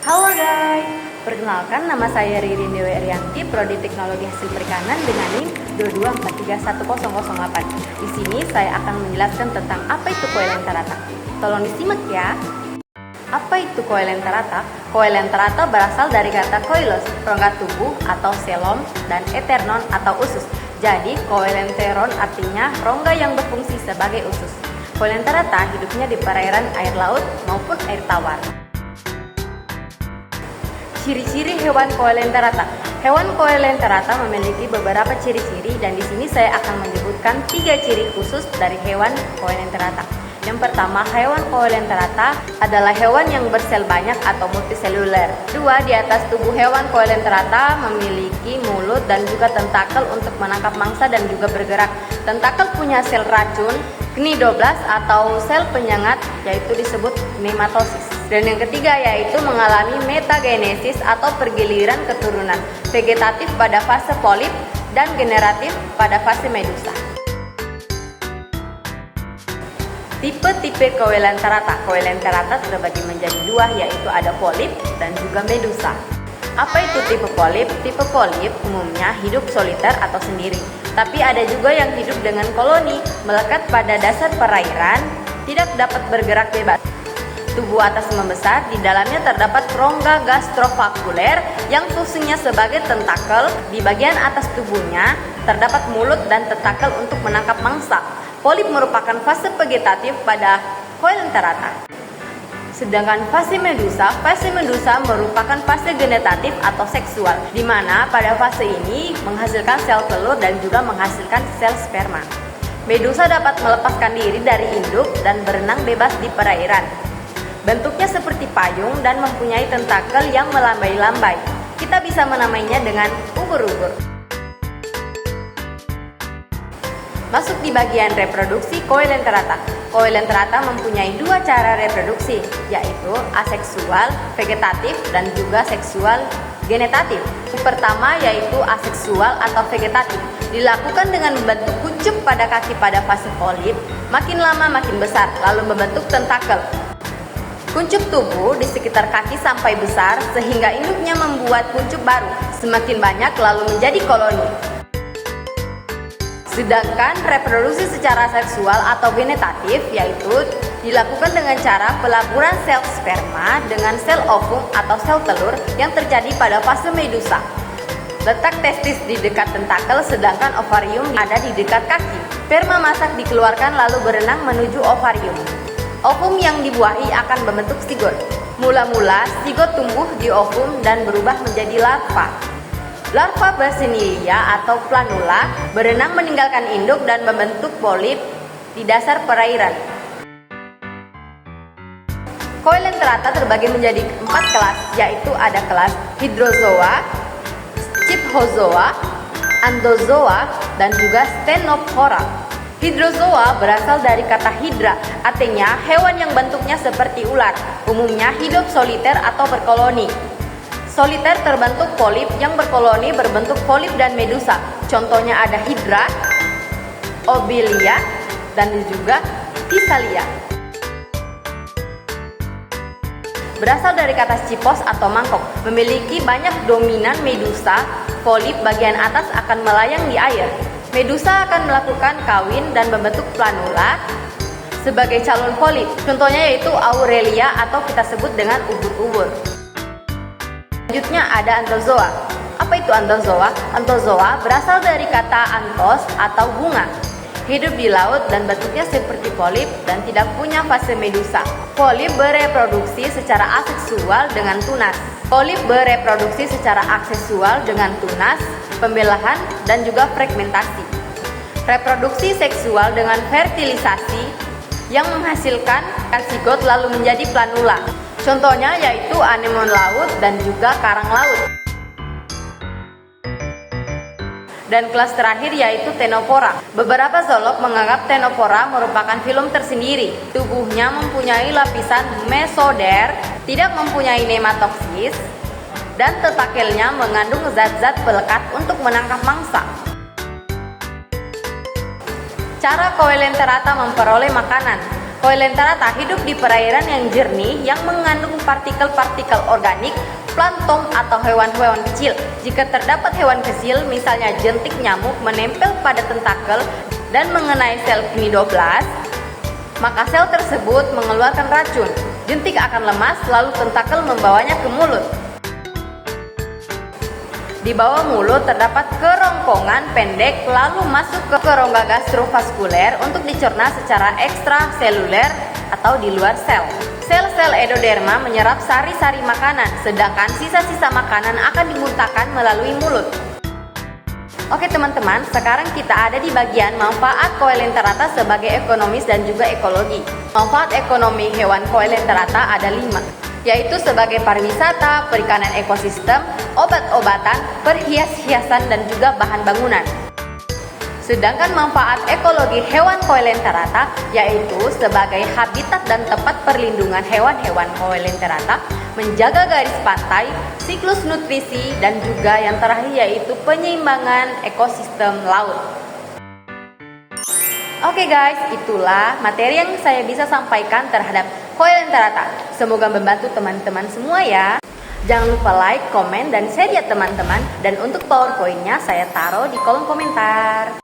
Halo guys, perkenalkan nama saya Ririn Dewi Arianti, Prodi Teknologi Hasil Perikanan dengan NIM 2243108. Di sini saya akan menjelaskan tentang apa itu koelenterata. Tolong disimak ya. Apa itu koelenterata? Koelenterata berasal dari kata koilos, rongga tubuh atau selom, dan eternon atau usus. Jadi koelenteron artinya rongga yang berfungsi sebagai usus. Koelenterata hidupnya di perairan air laut maupun air tawar. Ciri-ciri hewan koelenterata. Hewan koelenterata memiliki beberapa ciri-ciri dan di sini saya akan menyebutkan 3 ciri khusus dari hewan koelenterata. Yang pertama, hewan koelenterata adalah hewan yang bersel banyak atau multiseluler. Kedua, di atas tubuh hewan koelenterata memiliki mulut dan juga tentakel untuk menangkap mangsa dan juga bergerak. Tentakel punya sel racun, cnidoblast atau sel penyengat, yaitu disebut nematosis. Dan yang ketiga yaitu mengalami metagenesis atau pergiliran keturunan, vegetatif pada fase polip dan generatif pada fase medusa. Tipe-tipe koelenterata. Koelenterata terbagi menjadi 2, yaitu ada polip dan juga medusa. Apa itu tipe polip? Tipe polip umumnya hidup soliter atau sendiri, tapi ada juga yang hidup dengan koloni, melekat pada dasar perairan, tidak dapat bergerak bebas. Tubuh atas membesar, di dalamnya terdapat rongga gastrovakuler yang fungsinya sebagai tentakel. Di bagian atas tubuhnya terdapat mulut dan tentakel untuk menangkap mangsa. Polip merupakan fase vegetatif pada koelenterata. Sedangkan fase medusa merupakan fase generatif atau seksual, di mana pada fase ini menghasilkan sel telur dan juga menghasilkan sel sperma. Medusa dapat melepaskan diri dari induk dan berenang bebas di perairan. Bentuknya seperti payung dan mempunyai tentakel yang melambai-lambai. Kita bisa menamainya dengan ubur-ubur. Masuk di bagian reproduksi koelenterata. Koelenterata mempunyai 2 cara reproduksi, yaitu aseksual, vegetatif, dan juga seksual genetatif. Yang pertama yaitu aseksual atau vegetatif. Dilakukan dengan membentuk kuncup pada kaki pada fase polip, makin lama makin besar, lalu membentuk tentakel. Kuncup tubuh di sekitar kaki sampai besar sehingga induknya membuat kuncup baru, semakin banyak lalu menjadi koloni. Sedangkan reproduksi secara seksual atau genetatif yaitu dilakukan dengan cara pelaburan sel sperma dengan sel ovum atau sel telur yang terjadi pada fase medusa. Letak testis di dekat tentakel sedangkan ovarium ada di dekat kaki. Sperma masak dikeluarkan lalu berenang menuju ovarium. Ovum yang dibuahi akan membentuk zigot. Mula-mula zigot tumbuh di ovum dan berubah menjadi larva. Larva Basinilia atau planula berenang meninggalkan induk dan membentuk polip di dasar perairan. Koelenterata terbagi menjadi 4 kelas, yaitu ada kelas Hydrozoa, Scyphozoa, Anthozoa, dan juga Stenophora. Hydrozoa berasal dari kata hydra, artinya hewan yang bentuknya seperti ular, umumnya hidup soliter atau berkoloni. Soliter terbentuk polip, yang berkoloni berbentuk polip dan medusa. Contohnya ada hydra, obelia, dan juga Physalia. Berasal dari kata scyphos atau mangkok, memiliki banyak dominan medusa. Polip bagian atas akan melayang di air. Medusa akan melakukan kawin dan membentuk planula sebagai calon polip. Contohnya yaitu Aurelia atau kita sebut dengan ubur-ubur. Selanjutnya ada Anthozoa. Apa itu Anthozoa? Anthozoa berasal dari kata anthos atau bunga. Hidup di laut dan bentuknya seperti polip dan tidak punya fase medusa. Polip bereproduksi secara aseksual dengan tunas. Polip bereproduksi secara aseksual dengan tunas, pembelahan, dan juga fragmentasi. Reproduksi seksual dengan fertilisasi yang menghasilkan zigot lalu menjadi planula. Contohnya yaitu anemon laut dan juga karang laut. Dan kelas terakhir yaitu Ctenophora. Beberapa zoolog menganggap Ctenophora merupakan filum tersendiri. Tubuhnya mempunyai lapisan mesoder, tidak mempunyai nematoksis, dan tentakelnya mengandung zat-zat pelekat untuk menangkap mangsa. Cara koelenterata memperoleh makanan. Coelentera hidup di perairan yang jernih yang mengandung partikel-partikel organik, plankton atau hewan-hewan kecil. Jika terdapat hewan kecil, misalnya jentik nyamuk menempel pada tentakel dan mengenai sel cnidoblast, maka sel tersebut mengeluarkan racun. Jentik akan lemas, lalu tentakel membawanya ke mulut. Di bawah mulut terdapat kerongkongan pendek lalu masuk ke rongga gastrovaskuler untuk dicerna secara ekstraseluler atau di luar sel. Sel-sel endoderma menyerap sari-sari makanan, sedangkan sisa-sisa makanan akan dimuntahkan melalui mulut. Oke teman-teman, sekarang kita ada di bagian manfaat Coelenterata sebagai ekonomis dan juga ekologi. Manfaat ekonomi hewan Coelenterata ada 5. Yaitu sebagai pariwisata, perikanan ekosistem, obat-obatan, perhias-hiasan, dan juga bahan bangunan. Sedangkan manfaat ekologi hewan Coelenterata yaitu sebagai habitat dan tempat perlindungan hewan-hewan Coelenterata, menjaga garis pantai, siklus nutrisi, dan juga yang terakhir yaitu penyeimbangan ekosistem laut. Oke guys, itulah materi yang saya bisa sampaikan terhadap Coelenterata. Semoga membantu teman-teman semua ya. Jangan lupa like, komen, dan share ya teman-teman. Dan untuk PowerPoint-nya saya taruh di kolom komentar.